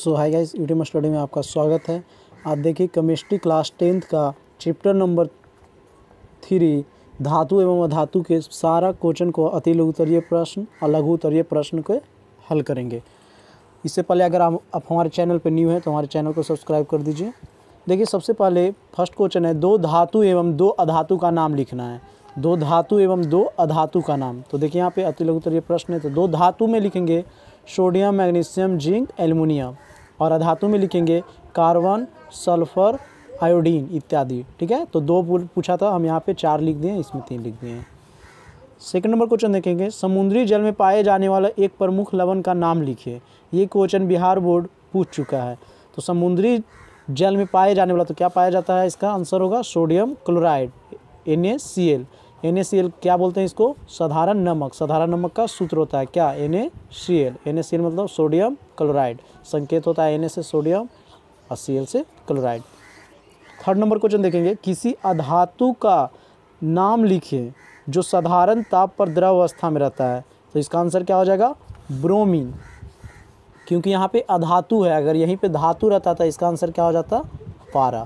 सो hi guys, YouTube study में आपका स्वागत है। आप देखिए केमिस्ट्री क्लास 10th का चैप्टर नंबर 3 धातु एवं अधातु के सारा क्वेश्चन को अति लघु उत्तरीय प्रश्न और लघु उत्तरीय प्रश्न को हल करेंगे। इससे पहले अगर आप हमारे चैनल पर न्यू हैं तो हमारे चैनल को सब्सक्राइब कर दीजिए। देखिए सबसे पहले फर्स्ट क्वेश्चन है, दो धातु एवं दो अधातु का नाम लिखना है। दो धातु एवं दो अधातु का नाम, तो देखिए यहाँ पे अति लघु उत्तरीय प्रश्न है। तो दो धातु में लिखेंगे सोडियम, मैग्नीशियम, जिंक, एल्युमिनियम, और अधातु में लिखेंगे कार्बन, सल्फर, आयोडीन इत्यादि। ठीक है, तो दो पूछा था, हम यहाँ पे 4 लिख दिए, इसमें 3 लिख दिए हैं। सेकंड नंबर क्वेश्चन देखेंगे, समुद्री जल में पाए जाने वाला एक प्रमुख लवण का नाम लिखिए। ये क्वेश्चन बिहार बोर्ड पूछ चुका है। तो समुद्री जल में पाए जाने वाला तो क्या पाया जाता है, इसका आंसर होगा सोडियम क्लोराइड, NaCl। NaCl क्या बोलते हैं इसको, साधारण नमक। साधारण नमक का सूत्र होता है क्या, NaCl। NaCl मतलब सोडियम क्लोराइड, संकेत होता है Na से सोडियम और Cl से क्लोराइड। थर्ड नंबर क्वेश्चन देखेंगे, किसी अधातु का नाम लिखिए जो साधारण ताप पर द्रव अवस्था में रहता है। तो इसका आंसर क्या हो जाएगा, ब्रोमीन, क्योंकि यहाँ पे अधातु है। अगर यहीं पे धातु रहता था इसका आंसर क्या हो जाता, पारा।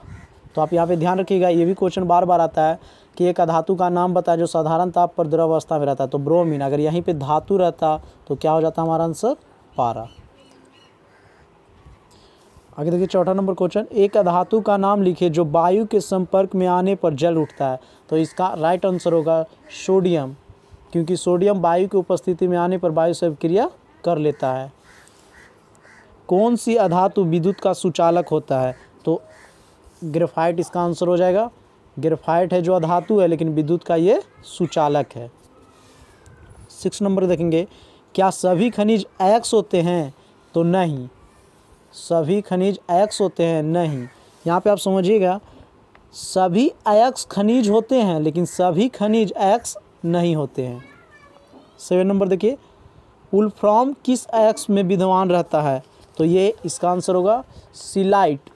तो आप यहाँ पे ध्यान रखिएगा, ये भी क्वेश्चन बार बार आता है कि एक अधातु का नाम बताए जो साधारण ताप पर द्रव अवस्था में रहता है। तो ब्रोमीन, अगर यहीं पे धातु रहता तो क्या हो जाता हमारा आंसर, पारा। आगे देखिए चौथा नंबर क्वेश्चन, एक अधातु का नाम लिखिए जो वायु के संपर्क में आने पर जल उठता है। तो इसका राइट आंसर होगा सोडियम, क्योंकि सोडियम वायु की उपस्थिति में आने पर वायु से अभिक्रिया कर लेता है। कौन सी अधातु विद्युत का सुचालक होता है, तो ग्रेफाइट इसका आंसर हो जाएगा। ग्रेफाइट है जो अधातु है लेकिन विद्युत का ये सुचालक है। 6 नंबर देखेंगे, क्या सभी खनिज X होते हैं, तो नहीं। सभी खनिज X होते हैं, नहीं। यहाँ पे आप समझिएगा, सभी X खनिज होते हैं लेकिन सभी खनिज X नहीं होते हैं। 7 नंबर देखिए, वुल्फ्राम किस X में विद्यमान रहता है, तो ये इसका आंसर होगा सिलाइट।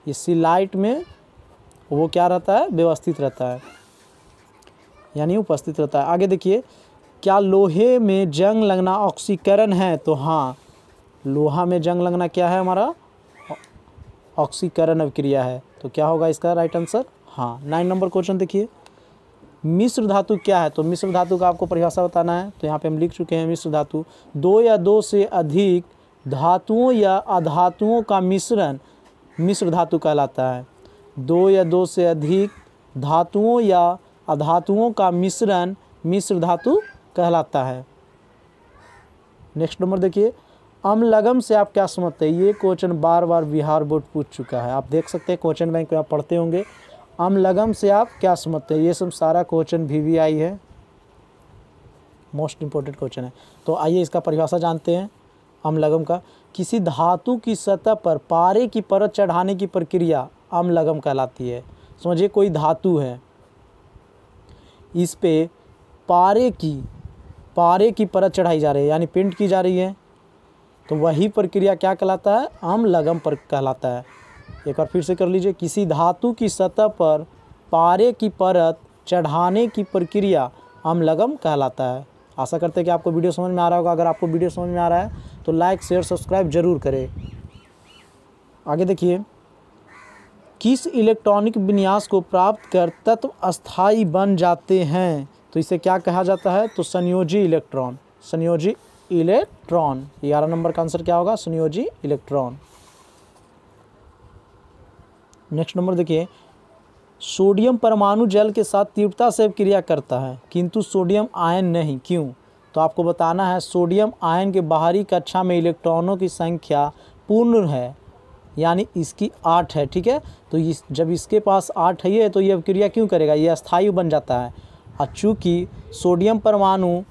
ये सिलाइट में वो क्या रहता है, व्यवस्थित रहता है, यानी उपस्थित रहता है। आगे देखिए, क्या लोहे में जंग लगना ऑक्सीकरण है, तो हाँ, लोहा में जंग लगना क्या है हमारा, ऑक्सीकरण अभिक्रिया है। तो क्या होगा इसका राइट आंसर, हाँ। 9 नंबर क्वेश्चन देखिए, मिश्र धातु क्या है, तो मिश्र धातु का आपको परिभाषा बताना है। तो यहाँ पे हम लिख चुके हैं, मिश्र धातु दो या दो से अधिक धातुओं या अधातुओं का मिश्रण मिश्र धातु कहलाता है। दो या दो से अधिक धातुओं या अधातुओं का मिश्रण मिश्र धातु कहलाता है। नेक्स्ट नंबर देखिए, अम्लगम से आप क्या समझते हैं। ये क्वेश्चन बार बार बिहार बोर्ड पूछ चुका है, आप देख सकते हैं क्वेश्चन बैंक में आप पढ़ते होंगे। अम्लगम से आप क्या समझते हैं, ये सब सारा क्वेश्चन VVI है, मोस्ट इंपॉर्टेंट क्वेश्चन है। तो आइए इसका परिभाषा जानते हैं। अम्लगम का, किसी धातु की सतह पर पारे की परत चढ़ाने की प्रक्रिया अम्लगम कहलाती है। समझिए कोई धातु है, इस पे पारे की परत चढ़ाई जा रही है, यानी पेंट की जा रही है, तो वही प्रक्रिया क्या कहलाता है, अम्लगम पर कहलाता है। एक बार फिर से कर लीजिए, किसी धातु की सतह पर पारे की परत चढ़ाने की प्रक्रिया अम्लगम कहलाता है। आशा करते हैं कि आपको वीडियो समझ में आ रहा होगा। अगर आपको वीडियो समझ में आ रहा है तो लाइक, शेयर, सब्सक्राइब जरूर करें। आगे देखिए, किस इलेक्ट्रॉनिक विन्यास को प्राप्त कर तत्व अस्थायी बन जाते हैं, तो इसे क्या कहा जाता है, तो संयोजी इलेक्ट्रॉन। संयोजी इलेक्ट्रॉन, 11 नंबर का आंसर क्या होगा, संयोजी इलेक्ट्रॉन। नेक्स्ट नंबर देखिए, सोडियम परमाणु जल के साथ तीव्रता से क्रिया करता है किंतु सोडियम आयन नहीं, क्यों। तो आपको बताना है, सोडियम आयन के बाहरी कक्षा में इलेक्ट्रॉनों की संख्या पूर्ण है, यानी इसकी 8 है। ठीक है, तो जब इसके पास 8 है ये, तो ये अभिक्रिया क्यों करेगा, ये अस्थायी बन जाता है। और चूँकि सोडियम परमाणु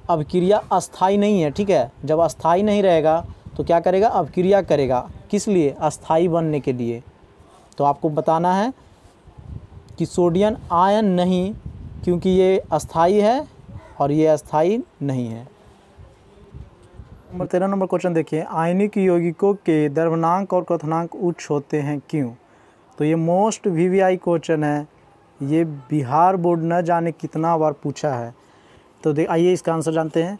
अभिक्रिया अस्थायी नहीं है, ठीक है, जब अस्थायी नहीं रहेगा तो क्या करेगा, अभिक्रिया करेगा, किस लिए, अस्थायी बनने के लिए। तो आपको बताना है कि सोडियम आयन नहीं, क्योंकि ये अस्थायी है और ये अस्थायी नहीं है। नंबर 13 नंबर क्वेश्चन देखिए, आयनिक यौगिकों के द्रव्यनांक और क्वथनांक उच्च होते हैं, क्यों। तो ये मोस्ट VVI क्वेश्चन है, ये बिहार बोर्ड न जाने कितना बार पूछा है। तो आइए इसका आंसर जानते हैं।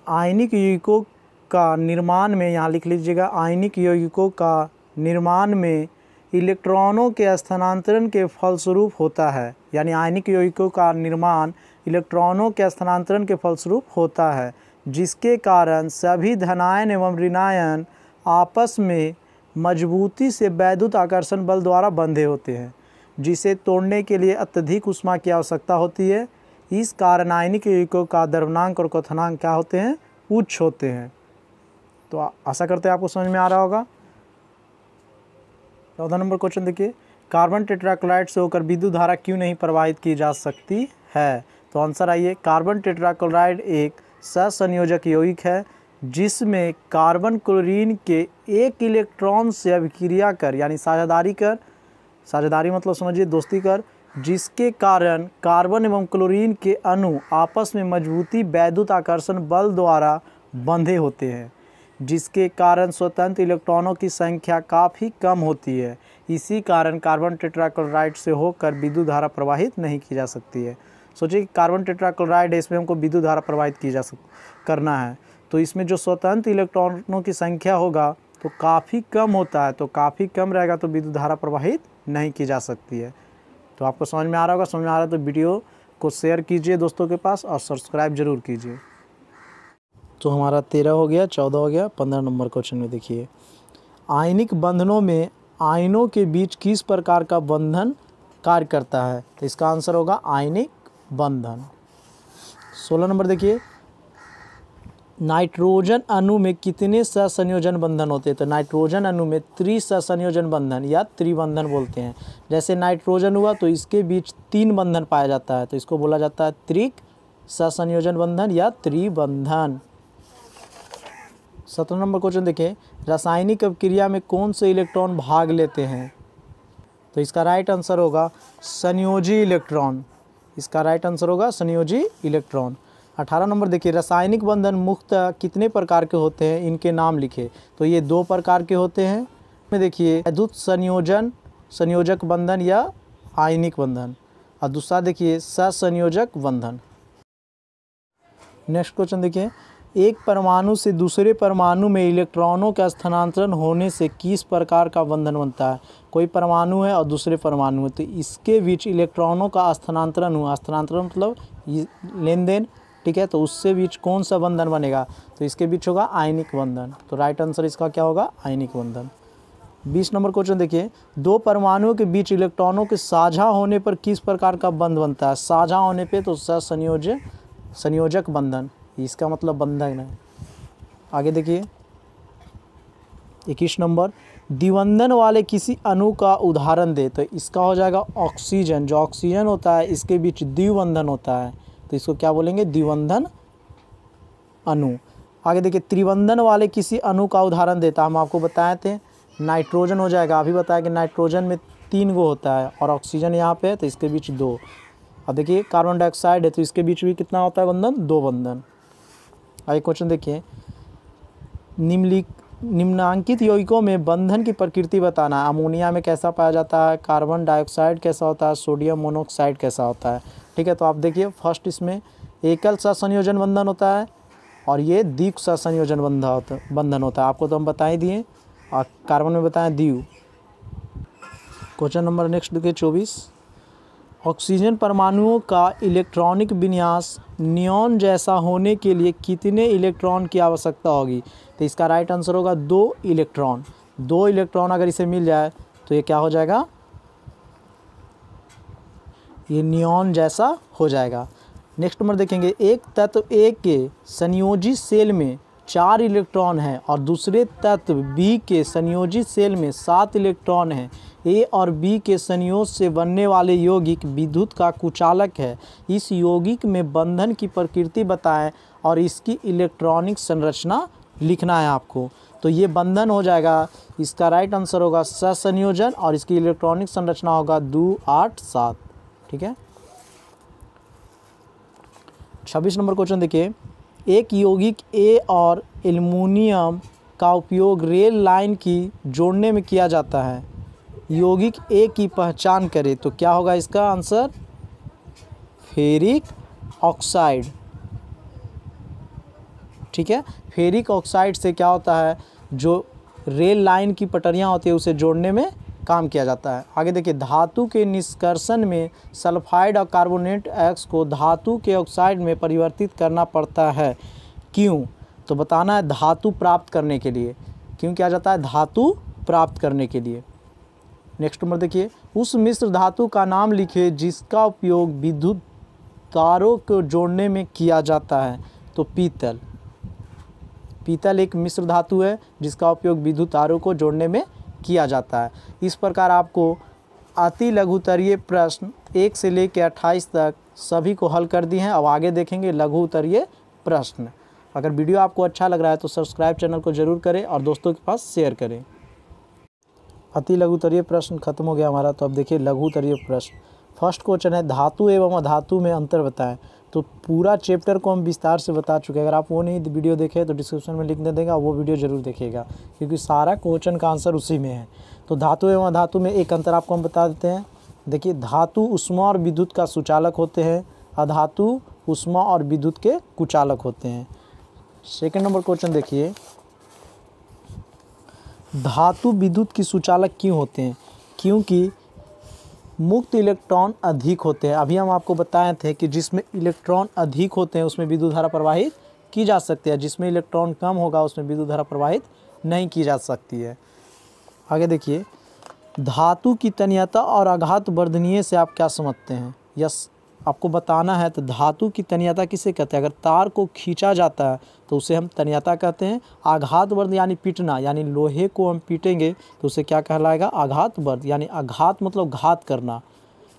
आयनिक यौगिकों का निर्माण में, यहाँ लिख लीजिएगा, आयनिक यौगिकों का निर्माण में इलेक्ट्रॉनों के स्थानांतरण के फलस्वरूप होता है। यानी आयनिक यौगिकों का निर्माण इलेक्ट्रॉनों के स्थानांतरण के फलस्वरूप होता है, जिसके कारण सभी धनायन एवं ऋणायन आपस में मजबूती से वैद्युत आकर्षण बल द्वारा बंधे होते हैं, जिसे तोड़ने के लिए अत्यधिक ऊष्मा की आवश्यकता होती है। इस कारण आयनिक यौगिकों का द्रव्यनांक और क्वथनांक क्या होते हैं? उच्च होते हैं। तो आशा करते हैं आपको समझ में आ रहा होगा। 14 नंबर क्वेश्चन देखिए, कार्बन टेट्राक्लोराइड से होकर विद्युत धारा क्यों नहीं प्रवाहित की जा सकती है? तो आंसर आइए, कार्बन टेट्राक्लोराइड एक सहसंयोजक यौगिक है जिसमें कार्बन क्लोरीन के एक इलेक्ट्रॉन से अभिक्रिया कर, यानी साझेदारी मतलब समझिए दोस्ती कर, जिसके कारण कार्बन एवं क्लोरीन के अणु आपस में मजबूती वैद्युत आकर्षण बल द्वारा बंधे होते हैं, जिसके कारण स्वतंत्र इलेक्ट्रॉनों की संख्या काफ़ी कम होती है। इसी कारण कार्बन टेट्राक्लोराइड से होकर विद्युत धारा प्रवाहित नहीं की जा सकती है। सोचिए कि कार्बन टेट्राक्लोराइड है, इसमें हमको विद्युत धारा प्रवाहित की करना है, तो इसमें जो स्वतंत्र इलेक्ट्रॉनों की संख्या होगा तो काफ़ी कम होता है, तो काफ़ी कम रहेगा तो विद्युत धारा प्रवाहित नहीं की जा सकती है। तो आपको समझ में आ रहा होगा। समझ में आ रहा है तो वीडियो को शेयर कीजिए दोस्तों के पास और सब्सक्राइब जरूर कीजिए। तो हमारा 13 हो गया, 14 हो गया। 15 नंबर क्वेश्चन में देखिए, आयनिक बंधनों में आयनों के बीच किस प्रकार का बंधन कार्य करता है? तो इसका आंसर होगा आयनिक बंधन। 16 नंबर देखिए, नाइट्रोजन अणु में कितने सहसंयोजन बंधन होते हैं? तो नाइट्रोजन अणु में त्रिसहसंयोजन बंधन या त्रिबंधन बोलते हैं। जैसे नाइट्रोजन हुआ तो इसके बीच 3 बंधन पाया जाता है, तो इसको बोला जाता है त्रिक सहसंयोजन बंधन या त्रिबंधन। 17 नंबर क्वेश्चन देखिए, रासायनिक अभिक्रिया में कौन से इलेक्ट्रॉन भाग लेते हैं? तो इसका राइट आंसर होगा संयोजी इलेक्ट्रॉन। इसका राइट आंसर होगा संयोजी इलेक्ट्रॉन। 18 नंबर देखिए, रासायनिक बंधन मुख्यतः कितने प्रकार के होते हैं? इनके नाम लिखे। तो ये 2 प्रकार के होते हैं। में देखिए, वैद्युत संयोजक बंधन या आयनिक बंधन, और दूसरा देखिए सहसंयोजक बंधन। नेक्स्ट क्वेश्चन देखिए, एक परमाणु से दूसरे परमाणु में इलेक्ट्रॉनों का स्थानांतरण होने से किस प्रकार का बंधन बनता है? कोई परमाणु है और दूसरे परमाणु है, तो इसके बीच इलेक्ट्रॉनों का स्थानांतरण हुआ। स्थानांतरण मतलब लेन देन, ठीक है। तो उससे बीच कौन सा बंधन बनेगा? तो इसके बीच होगा आयनिक बंधन। तो राइट आंसर इसका क्या होगा? आयनिक बंधन। 20 नंबर क्वेश्चन देखिए, 2 परमाणुओं के बीच इलेक्ट्रॉनों के साझा होने पर किस प्रकार का बंध बनता है? साझा होने पे तो संयोजक बंधन, इसका मतलब बंधन है। आगे देखिए 21 नंबर, द्विबंधन वाले किसी अणु का उदाहरण दे। तो इसका हो जाएगा ऑक्सीजन। जो ऑक्सीजन होता है इसके बीच द्विबंधन होता है, तो इसको क्या बोलेंगे? द्विबंधन अणु। आगे देखिए, त्रिबंधन वाले किसी अणु का उदाहरण देता, हम आपको बताए थे नाइट्रोजन हो जाएगा। अभी बताया कि नाइट्रोजन में 3 गो होता है और ऑक्सीजन यहाँ पे है तो इसके बीच 2। अब देखिए कार्बन डाइऑक्साइड है तो इसके बीच भी कितना होता है बंधन? 2 बंधन। आगे क्वेश्चन देखिए, निम्नांकित यौगिकों में बंधन की प्रकृति बताना है। अमोनिया में कैसा पाया जाता है, कार्बन डाइऑक्साइड कैसा होता है, सोडियम मोनोऑक्साइड कैसा होता है, ठीक है। तो आप देखिए फर्स्ट इसमें एकल सहसंयोजन बंधन होता है और ये द्विक सहसंयोजन बंधन होता है। आपको तो हम बता ही दिए, और कार्बन में बताएं द्विव। क्वेश्चन नंबर नेक्स्ट देखिए 24, ऑक्सीजन परमाणुओं का इलेक्ट्रॉनिक विन्यास नियॉन जैसा होने के लिए कितने इलेक्ट्रॉन की आवश्यकता होगी? तो इसका राइट आंसर होगा 2 इलेक्ट्रॉन। 2 इलेक्ट्रॉन अगर इसे मिल जाए तो ये क्या हो जाएगा? ये नियॉन जैसा हो जाएगा। नेक्स्ट नंबर देखेंगे, एक तत्व ए के संयोजी सेल में 4 इलेक्ट्रॉन हैं और दूसरे तत्व बी के संयोजी सेल में 7 इलेक्ट्रॉन हैं। ए और बी के संयोग से बनने वाले यौगिक विद्युत का कुचालक है। इस यौगिक में बंधन की प्रकृति बताएं और इसकी इलेक्ट्रॉनिक संरचना लिखना है आपको। तो ये बंधन हो जाएगा, इसका राइट आंसर होगा सहसंयोजन और इसकी इलेक्ट्रॉनिक संरचना होगा 2, 8, 7, ठीक है। 26 नंबर क्वेश्चन देखिए, एक यौगिक ए और एल्युमिनियम का उपयोग रेल लाइन की जोड़ने में किया जाता है। यौगिक ए की पहचान करें। तो क्या होगा इसका आंसर? Ferric oxide. ठीक है। फेरिक ऑक्साइड से क्या होता है, जो रेल लाइन की पटरियाँ होती है उसे जोड़ने में काम किया जाता है। आगे देखिए, धातु के निष्कर्षण में सल्फाइड और कार्बोनेट एक्स को धातु के ऑक्साइड में परिवर्तित करना पड़ता है। क्यों? तो बताना है धातु प्राप्त करने के लिए। क्यों किया जाता है? धातु प्राप्त करने के लिए। नेक्स्ट नंबर देखिए, उस मिश्र धातु का नाम लिखिए जिसका उपयोग विद्युत तारों को जोड़ने में किया जाता है। तो पीतल। पीतल एक मिश्र धातु है जिसका उपयोग विद्युत तारों को जोड़ने में किया जाता है। इस प्रकार आपको अति लघुतरीय प्रश्न 1 से लेकर 28 तक सभी को हल कर दिए हैं। अब आगे देखेंगे लघु उत्तरीय प्रश्न। अगर वीडियो आपको अच्छा लग रहा है तो सब्सक्राइब चैनल को जरूर करें और दोस्तों के पास शेयर करें। अति लघु उत्तरीय प्रश्न खत्म हो गया हमारा। तो अब देखिए लघु उत्तरीय प्रश्न। फर्स्ट क्वेश्चन है, धातु एवं अधातु में अंतर बताएं। तो पूरा चैप्टर को हम विस्तार से बता चुके हैं। अगर आप वो नहीं वीडियो देखे तो डिस्क्रिप्शन में लिंक दे देगा, वो वीडियो जरूर देखिएगा क्योंकि सारा क्वेश्चन का आंसर उसी में है। तो धातु एवं अधातु में एक अंतर आपको हम बता देते हैं। देखिए, धातु ऊष्मा और विद्युत का सुचालक होते हैं, अधातु ऊष्मा और विद्युत के कुचालक होते हैं। सेकंड नंबर क्वेश्चन देखिए, धातु विद्युत की सुचालक क्यों होते हैं? क्योंकि मुक्त इलेक्ट्रॉन अधिक होते हैं। अभी हम आपको बताए थे कि जिसमें इलेक्ट्रॉन अधिक होते हैं उसमें विद्युत धारा प्रवाहित की जा सकती है, जिसमें इलेक्ट्रॉन कम होगा उसमें विद्युत धारा प्रवाहित नहीं की जा सकती है। आगे देखिए, धातु की तन्यता और आघात वर्धनीय से आप क्या समझते हैं? यस, आपको बताना है। तो धातु की तन्यता किसे कहते हैं? अगर तार को खींचा जाता है तो उसे हम तन्यता कहते हैं। आघात वर्ध यानी पीटना, यानी लोहे को हम पीटेंगे तो उसे क्या कहलाएगा? आघात वर्ध, यानी आघात मतलब घात करना,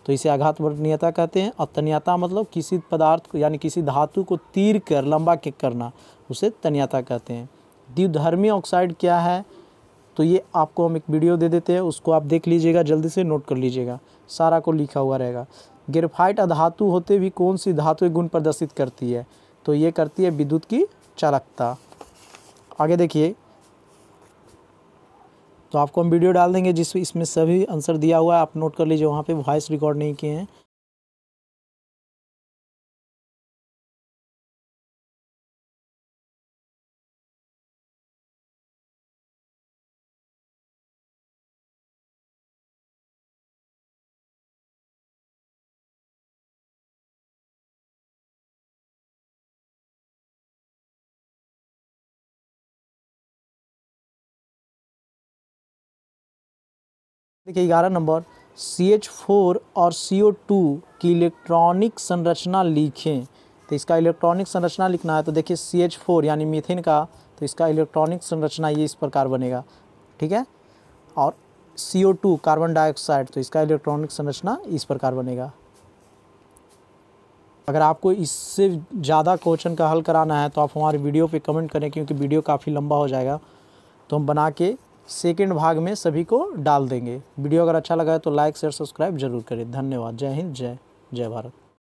तो इसे आघात वर्धनीयता कहते हैं। और तन्यता मतलब किसी पदार्थ को यानी किसी धातु को तीर कर लंबा के करना, उसे तन्यता कहते हैं। द्विधर्मी ऑक्साइड क्या है? तो ये आपको हम एक वीडियो दे देते हैं, उसको आप देख लीजिएगा, जल्दी से नोट कर लीजिएगा, सारा को लिखा हुआ रहेगा। ग्रेफाइट अधातु होते भी कौन सी धातु गुण प्रदर्शित करती है? तो ये करती है विद्युत की चालकता। आगे देखिए, तो आपको हम वीडियो डाल देंगे जिसमें इसमें सभी आंसर दिया हुआ है, आप नोट कर लीजिए, वहाँ पे वॉइस रिकॉर्ड नहीं किए हैं। देखिए 11 नंबर, CH4 और CO2 की इलेक्ट्रॉनिक संरचना लिखें। तो इसका इलेक्ट्रॉनिक संरचना लिखना है। तो देखिए CH4 यानी मीथेन का, तो इसका इलेक्ट्रॉनिक संरचना ये इस प्रकार बनेगा, ठीक है। और CO2 कार्बन डाइऑक्साइड, तो इसका इलेक्ट्रॉनिक संरचना इस प्रकार बनेगा। अगर आपको इससे ज़्यादा क्वेश्चन का हल कराना है तो आप हमारे वीडियो पे कमेंट करें, क्योंकि वीडियो काफ़ी लंबा हो जाएगा, तो हम बना के सेकंड भाग में सभी को डाल देंगे। वीडियो अगर अच्छा लगा है तो लाइक शेयर सब्सक्राइब जरूर करें। धन्यवाद। जय हिंद, जय भारत।